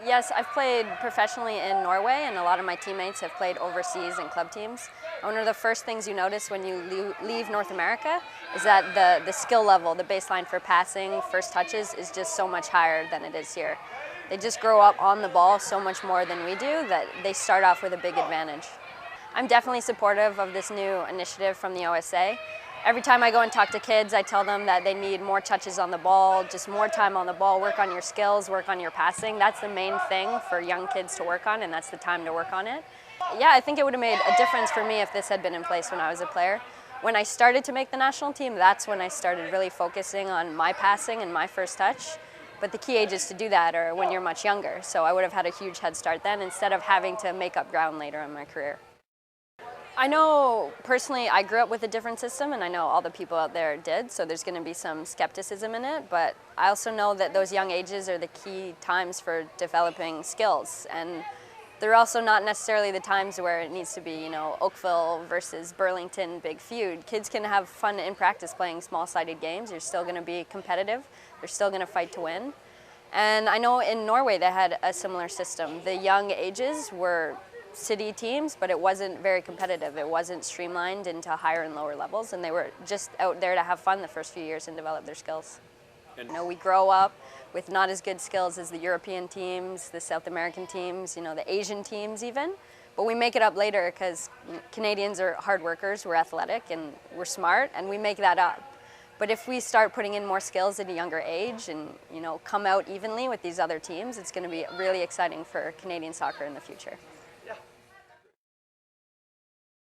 Yes, I've played professionally in Norway, and a lot of my teammates have played overseas in club teams. One of the first things you notice when you leave North America is that the skill level, the baseline for passing, first touches, is just so much higher than it is here. They just grow up on the ball so much more than we do that they start off with a big advantage. I'm definitely supportive of this new initiative from the OSA. Every time I go and talk to kids, I tell them that they need more touches on the ball, just more time on the ball, work on your skills, work on your passing. That's the main thing for young kids to work on, and that's the time to work on it. Yeah, I think it would have made a difference for me if this had been in place when I was a player. When I started to make the national team, that's when I started really focusing on my passing and my first touch. But the key ages to do that are when you're much younger, so I would have had a huge head start then instead of having to make up ground later in my career. I know personally I grew up with a different system, and I know all the people out there did, so there's going to be some skepticism in it, but I also know that those young ages are the key times for developing skills, and they're also not necessarily the times where it needs to be, Oakville versus Burlington big feud. Kids can have fun in practice playing small-sided games. You're still going to be competitive. They're still going to fight to win. And I know in Norway they had a similar system. The young ages were city teams, but it wasn't very competitive. It wasn't streamlined into higher and lower levels, and they were just out there to have fun the first few years and develop their skills. We grow up with not as good skills as the European teams, the South American teams, the Asian teams even, but we make it up later because Canadians are hard workers, we're athletic, and we're smart, and we make that up. But if we start putting in more skills at a younger age and come out evenly with these other teams, it's going to be really exciting for Canadian soccer in the future.